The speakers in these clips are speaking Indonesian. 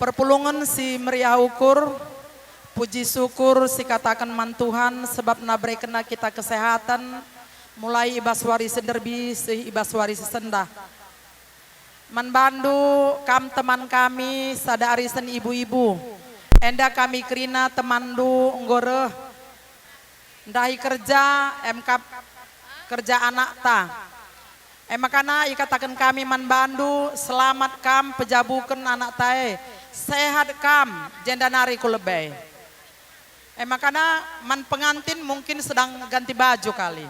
Perpulungan si meriah ukur, puji syukur si katakan man Tuhan sebab nabre kena kita kesehatan, mulai ibaswari senderbi si ibaswari sesendah. Man bandu kam teman kami sada arisan ibu-ibu, enda kami kerina temandu nggoreh, ndahi kerja MK kerja anak ta. Makana ikatakan kami man bandu selamat kam pejabukan anak tae, sehat kam jendanari ku lebay. Makana man pengantin mungkin sedang ganti baju kali.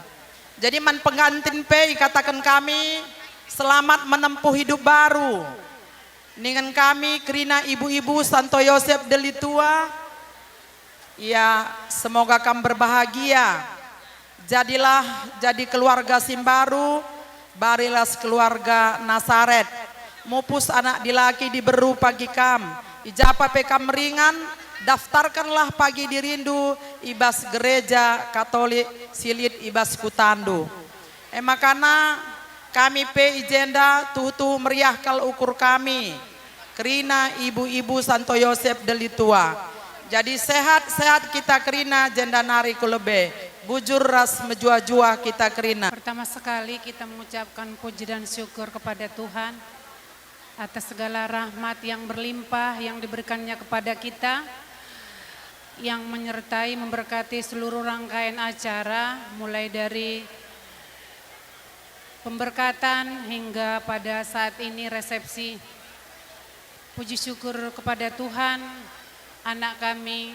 Jadi man pengantin pe ikatakan kami selamat menempuh hidup baru. Dengan kami kerina ibu-ibu Santo Yosef Delitua. Ya semoga kam berbahagia. Jadilah jadi keluarga Simbaru, barilah keluarga Nasaret. Mupus anak dilaki diberu pagi kam, ijapa pekam ringan, daftarkanlah pagi dirindu, ibas gereja Katolik Silit ibas Kutandu. Makana kami pe ijenda tuh meriah kal ukur kami, kerina ibu-ibu Santo Yosef Delitua. Jadi sehat-sehat kita kerina jenda nari kulebe. Bujur ras menjua-jua kita kerina. Pertama sekali kita mengucapkan puji dan syukur kepada Tuhan atas segala rahmat yang berlimpah yang diberikannya kepada kita, yang menyertai memberkati seluruh rangkaian acara mulai dari pemberkatan hingga pada saat ini resepsi. Puji syukur kepada Tuhan, anak kami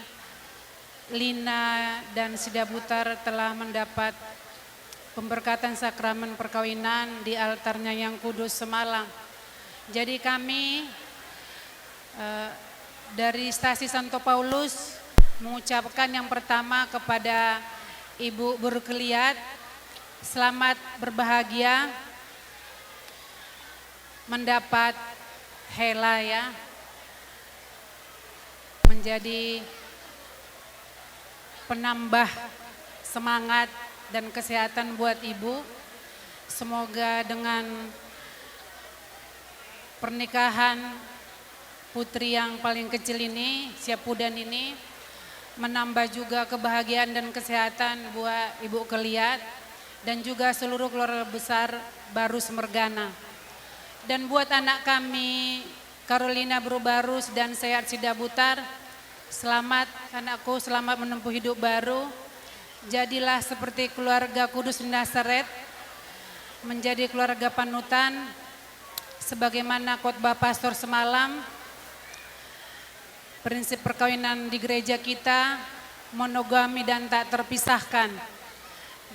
Lina dan Sida Butar telah mendapat pemberkatan sakramen perkawinan di altarnya yang kudus semalam. Jadi kami dari Stasi Santo Paulus mengucapkan yang pertama kepada Ibu Berkeliat, selamat berbahagia mendapat Hela ya, menjadi penambah semangat dan kesehatan buat ibu. Semoga dengan pernikahan putri yang paling kecil ini, Siapudan ini, menambah juga kebahagiaan dan kesehatan buat Ibu Keliat dan juga seluruh keluarga besar Baru Semergana. Dan buat anak kami Carolina Brubarus dan Sehat Sida Butar, selamat anakku, selamat menempuh hidup baru. Jadilah seperti keluarga kudus di Nazaret, menjadi keluarga panutan sebagaimana khotbah pastor semalam. Prinsip perkawinan di gereja kita monogami dan tak terpisahkan.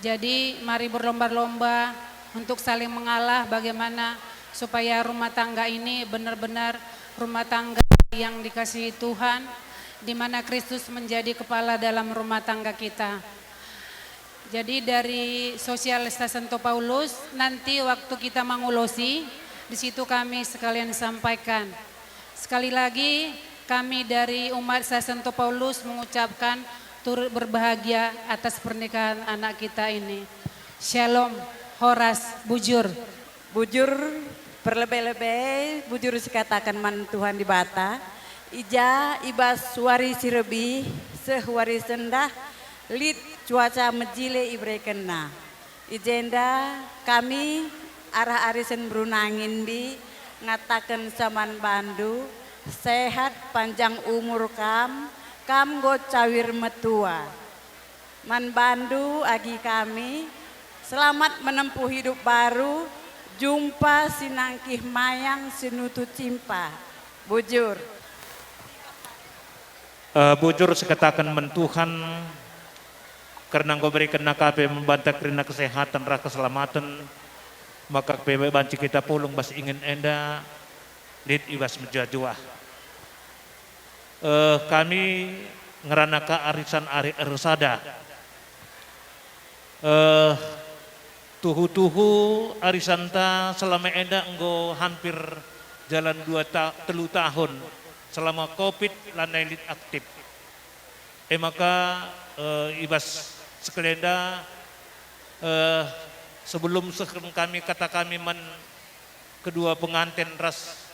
Jadi mari berlomba-lomba untuk saling mengalah bagaimana supaya rumah tangga ini benar-benar rumah tangga yang dikasihi Tuhan, di mana Kristus menjadi kepala dalam rumah tangga kita. Jadi dari Sosialistas Santo Paulus, nanti waktu kita mengulosi, di situ kami sekalian sampaikan. Sekali lagi kami dari umat Santo Paulus mengucapkan turut berbahagia atas pernikahan anak kita ini. Shalom, Horas, bujur. Bujur berlebih-lebih, bujur sekatakan man Tuhan di bata. Ija ibas suari sirebi, sehwari sendah, lid cuaca mejile ibre kena. Ijenda kami arah arisen brunangin di ngatakan saman bandu, sehat panjang umur kam go cawir metua. Man bandu agi kami, selamat menempuh hidup baru, jumpa sinangkih mayang sinutu cimpa. Bujur. Bujur sekatakan mentuhan karena engkau berikan nakape membantah kerana kesehatan raka keselamatan, maka PB banci kita pulung bas ingin enda lid ibas menjajuah. Kami ngeranaka arisan ari ersada. Tuhu-tuhu arisanta selama enda enggo hampir jalan 3 tahun selama COVID landai lit aktif. Maka ibas sekelenda sebelum kami kata kami kedua pengantin ras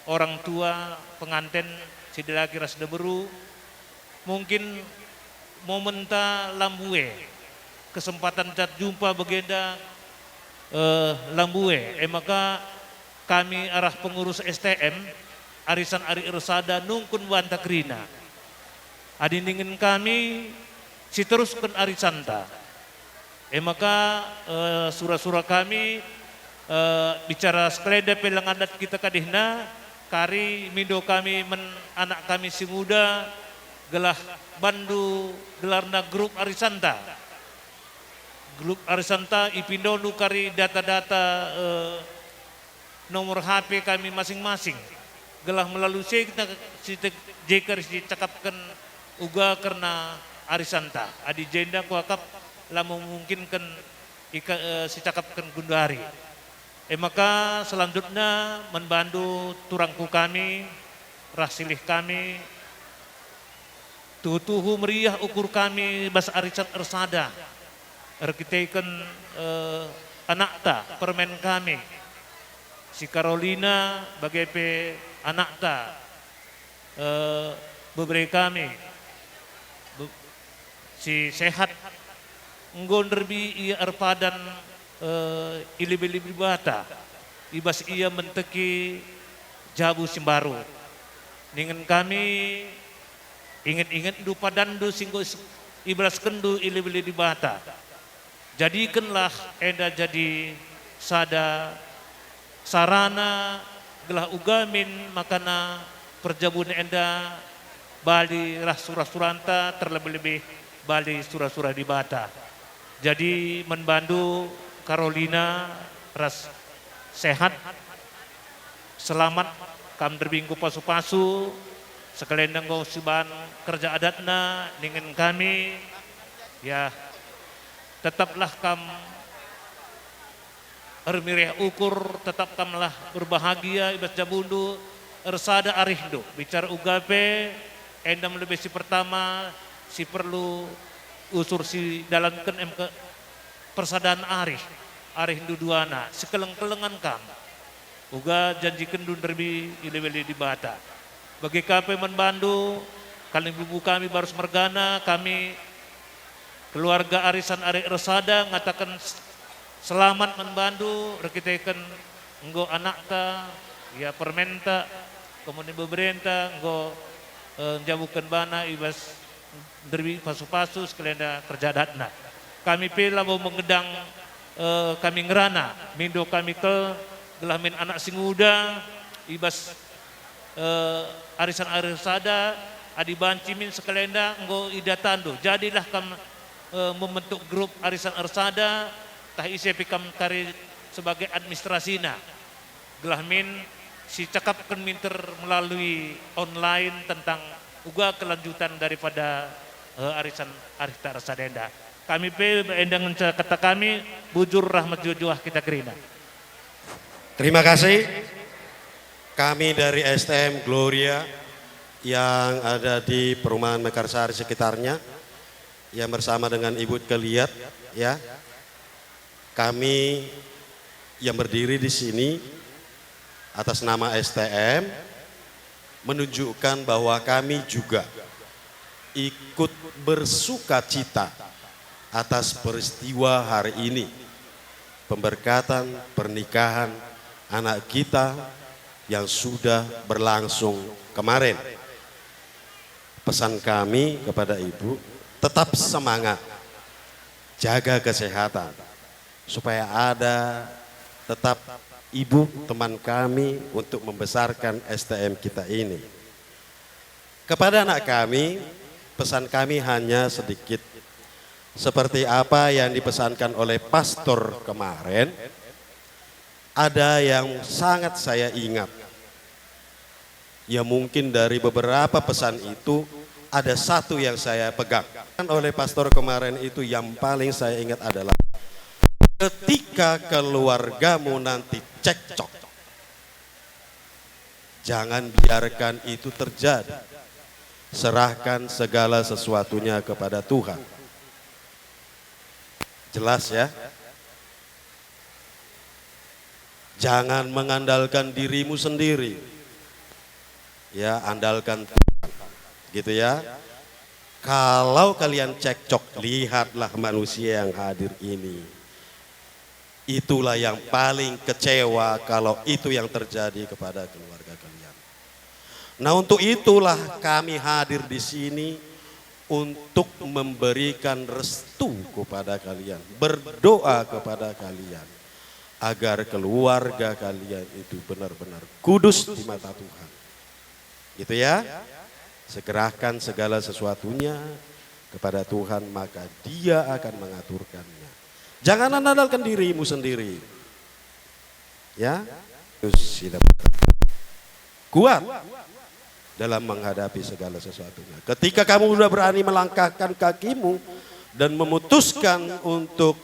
orang tua pengantin sidilagi rasda beru, mungkin momenta lambue, kesempatan cat jumpa begeda lambue, maka kami arah pengurus STM, arisan ari ersada nungkun wanta krina. Adindingin kami si teruskan arisanta. Maka surah-surah kami bicara sekeleda pelang adat kita kadihna, kari mindo kami anak kami si muda gelah bandu gelarna grup arisanta. Grup arisanta ipindo nu kari data-data nomor HP kami masing-masing. Gelah melalui kita si jeker si cakapkan uga karena arisanta. Adi jenda kuakap lah memungkinkan si cakapkan gundari. Maka selanjutnya membantu turangku kami, rasilih kami, tuhu meriah ukur kami bas arisan ersada. Erkitaikan anakta permen kami. Si Carolina bagai anakta beberapa kami. Si sehat nggon derbi ia arpadan ilibili bata ibas ia menteki jabu simbaru ningen kami inget-inget du padandu singgo ibras kendu ilibili di bata jadikanlah enda jadi sada sarana gelah ugamin makana perjabun enda bali rah surah-suranta terlebih-lebih bali surah-surah di bata. Jadi membantu Carolina ras sehat, selamat kam terbingku pasu-pasu, sekalian go siban kerja adatna dengan kami, ya tetaplah kam ermireh ukur, tetap kamlah berbahagia ibas jabundu, ersada arihdo, bicara ugape, endam lebih si pertama, si perlu usur si dalamkan MK persadaan arih duduana sekeleng-kelengan kam uga janji kendun derbi ileweli di bata bagi KP membantu kali ibu kami baru mergana kami keluarga arisan arek resada ngatakan selamat membantu rekitekan enggo anakta ya permenta kemudian beberenta enggo jabukan bana ibas derbi pasu-pasu sekalian kerja datna. Kami pila mau mengedang kami ngerana, mindo kami ke gelamin anak sing muda, ibas arisan arisada, adi bancimin sekalian enggo idatando. Jadilah kami membentuk grup arisan arisada, tah isi pikam kari sebagai administrasina. Gelamin si cakapkan minter melalui online tentang uga kelanjutan daripada arisan arista rasadenda. Kami endang kata kami bujur rahmat jujuah kita kerina. Terima kasih. Kami dari STM Gloria yang ada di perumahan Mekarsari sekitarnya yang bersama dengan Ibu Keliat ya. Kami yang berdiri di sini atas nama STM menunjukkan bahwa kami juga ikut bersuka cita atas peristiwa hari ini, pemberkatan pernikahan anak kita yang sudah berlangsung kemarin. Pesan kami kepada Ibu, tetap semangat, jaga kesehatan, supaya ada tetap Ibu teman kami untuk membesarkan STM kita ini. Kepada anak kami, pesan kami hanya sedikit. Seperti apa yang dipesankan oleh pastor kemarin, ada yang sangat saya ingat. Ya mungkin dari beberapa pesan itu, ada satu yang saya pegang. Oleh pastor kemarin itu yang paling saya ingat adalah, ketika keluargamu nanti cekcok, jangan biarkan itu terjadi. Serahkan segala sesuatunya kepada Tuhan. Jelas ya? Jangan mengandalkan dirimu sendiri. Ya, andalkan Tuhan. Gitu ya. Kalau kalian cekcok, lihatlah manusia yang hadir ini. Itulah yang paling kecewa kalau itu yang terjadi kepada keluarga kalian. Nah, untuk itulah kami hadir di sini untuk memberikan restu kepada kalian, berdoa kepada kalian agar keluarga kalian itu benar-benar kudus di mata Tuhan. Gitu ya. Segerakan segala sesuatunya kepada Tuhan, maka Dia akan mengaturkannya. Jangan andalkan dirimu sendiri. Ya, terus kuat dalam menghadapi segala sesuatunya. Ketika kamu sudah berani melangkahkan kakimu dan memutuskan untuk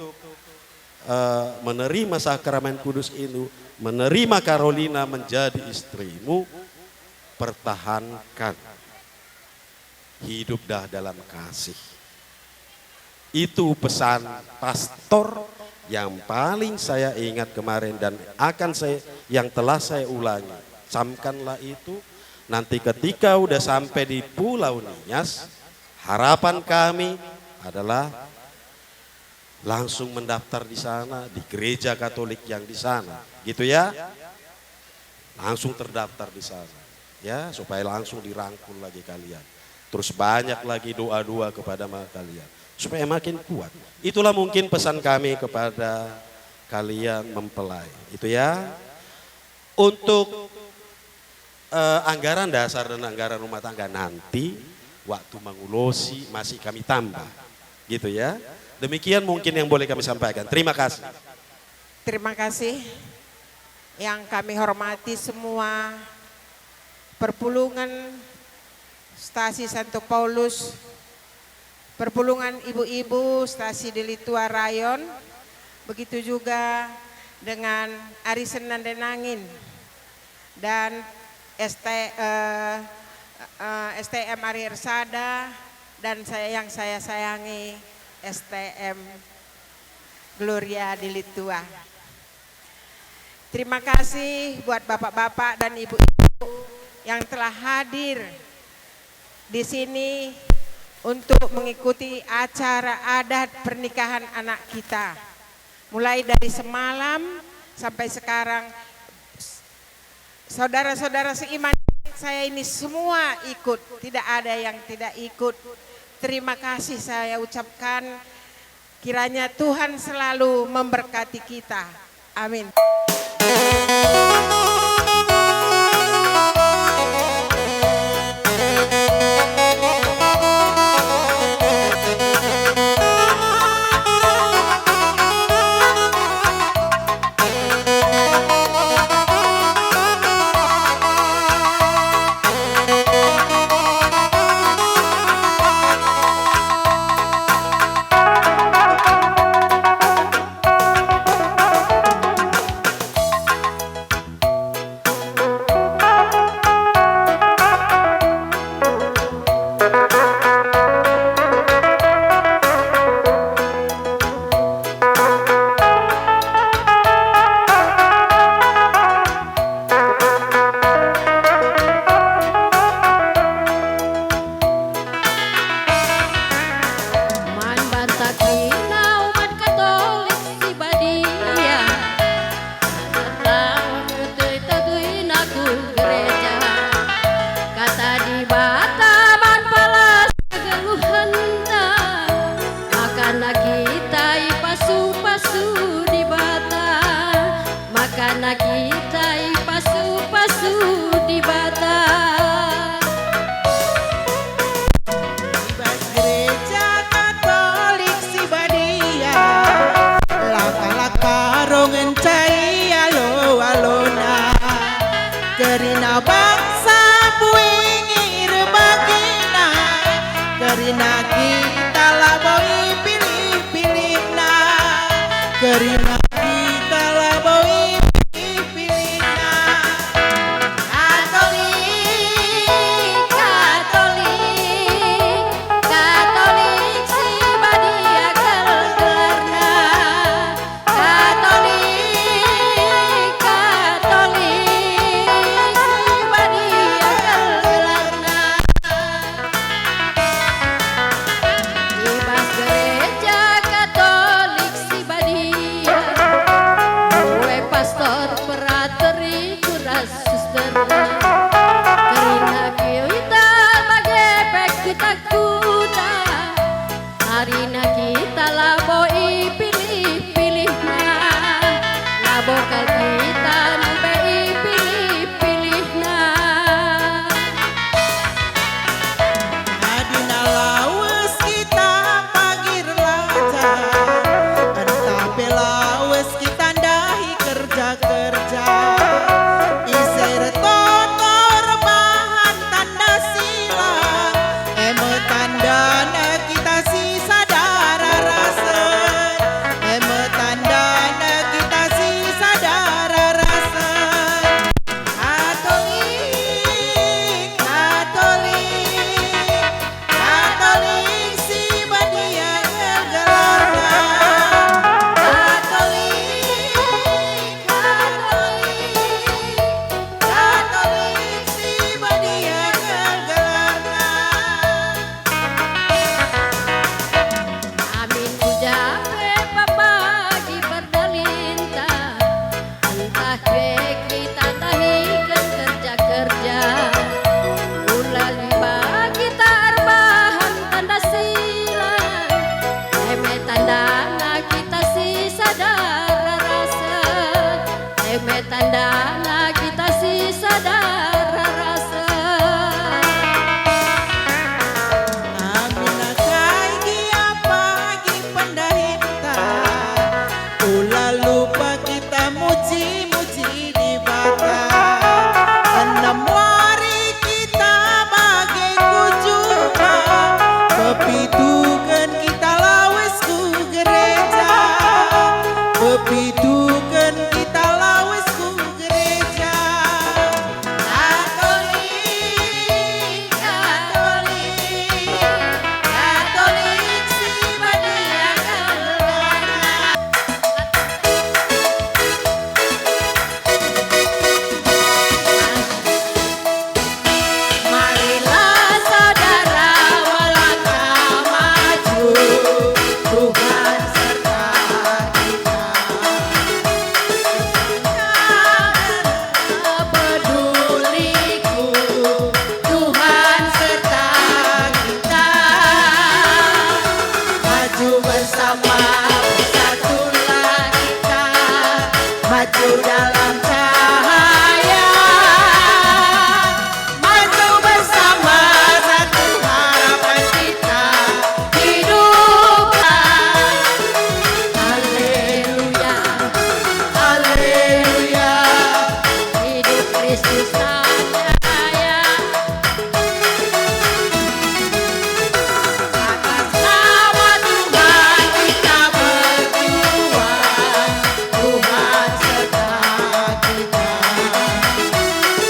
menerima sakramen kudus ini, menerima Carolina menjadi istrimu, pertahankan. Hiduplah dalam kasih. Itu pesan pastor yang paling saya ingat kemarin dan yang telah saya ulangi. Camkanlah itu. Nanti ketika udah sampai di Pulau Nias, harapan kami adalah langsung mendaftar di sana, di gereja Katolik yang di sana. Gitu ya. Langsung terdaftar di sana. Ya, supaya langsung dirangkul lagi kalian. Terus banyak lagi doa-doa kepada kalian supaya makin kuat. Itulah mungkin pesan kami kepada kalian mempelai. Itu ya. Untuk anggaran dasar dan anggaran rumah tangga nanti waktu mengulosi masih kami tambah. Gitu ya. Demikian mungkin yang boleh kami sampaikan. Terima kasih. Terima kasih yang kami hormati semua perpulungan Stasi Santo Paulus, perpulungan ibu-ibu Stasi Delitua Rayon, begitu juga dengan Arisan Denangin dan STM Ari Ersada dan yang saya sayangi STM Gloria Delitua. Terima kasih buat bapak-bapak dan ibu-ibu yang telah hadir di sini untuk mengikuti acara adat pernikahan anak kita. Mulai dari semalam sampai sekarang, saudara-saudara seiman saya ini semua ikut, tidak ada yang tidak ikut. Terima kasih saya ucapkan, kiranya Tuhan selalu memberkati kita. Amin. Gerina bangsa buingir bagina, gerina kita laboi pilih-pilih na, gerina kita laboi pilih-pilih na. Katolik, Katolik, Katolik si badia gelarna. Katolik, Katolik si badia kerja Karena kita bagai pek kita kuda Karena kita laboi pilih-pilih Labokal kita nampai pilih-pilih Adina lawes kita pagir laja Entah pelawes kita dahi kerja-kerja Iser totor bahan tanda silang Eme tandana kita si sadar rasa Eme tandana kita si sadar rasa Katolik, Katolik, Katolik si badia gelarna Katolik, Katolik, Katolik si badia gelarna Amin ujape papagi berdalinta Entah ke kita tahikan kerja-kerja Ulali bagi tarbahan tanda silang Eme tandana kita si sadar rasa Eme tandana kita si sadar rasa Amina kai dia pagi pendahita Ulah lupa kita muji-muji di bata Enam hari kita bagai kunjungan Bepitukan kita lawes ku gereja Bepitukan kita lawes ku gereja Katolik, Katolik, Katolik si badia gelarna Marilah saudara melangkah maju Tuhan serta kita peduliku Tuhan serta kita Maju bersama bersatulah kita Maju dalam cahaya Maju bersama satu harapan kita Hidup Haleluya Haleluya Hidup Kristus jaya Atas nama Tuhan kita berjuang Tuhan serta kita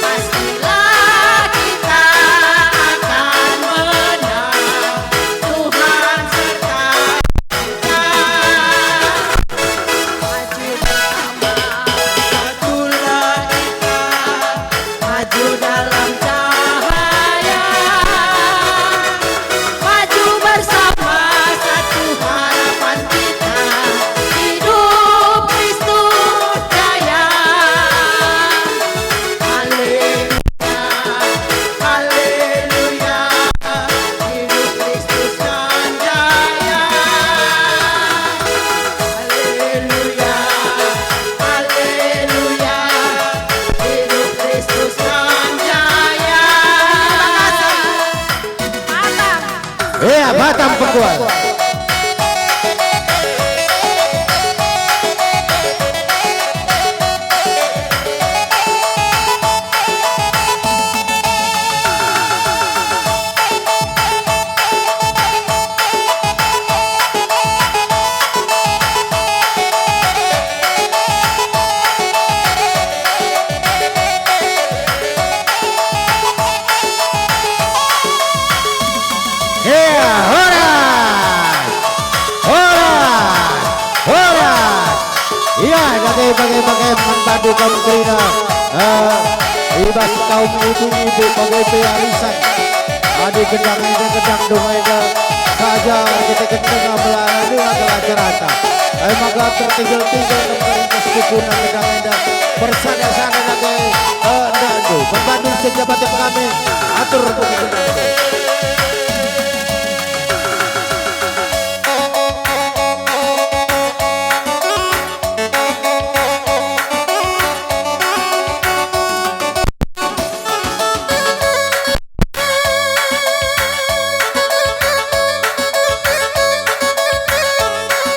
Pastilah kita akan menang Tuhan serta kita Maju bersama Satulah kita Maju dalam cahaya Maju bersama satu harapan kita Hidup Kristus jaya Haleluya Haleluya Hidup Kristus dan jaya Haleluya Haleluya Hidup Kristus dan jaya Iya, Batam Pekuan. Iya, horas, horas, horas. Iya, bagai membantu kaum kerina, ibas kaum ibu-ibu bagai pearisan. Adik gedang ini gedang doa saja kita kena melalui adalah cerita. Maka tertinggal-tinggal kembali ke sepupunan kita bersana-sana lagi dadu membantu sejabat kami atur begitu.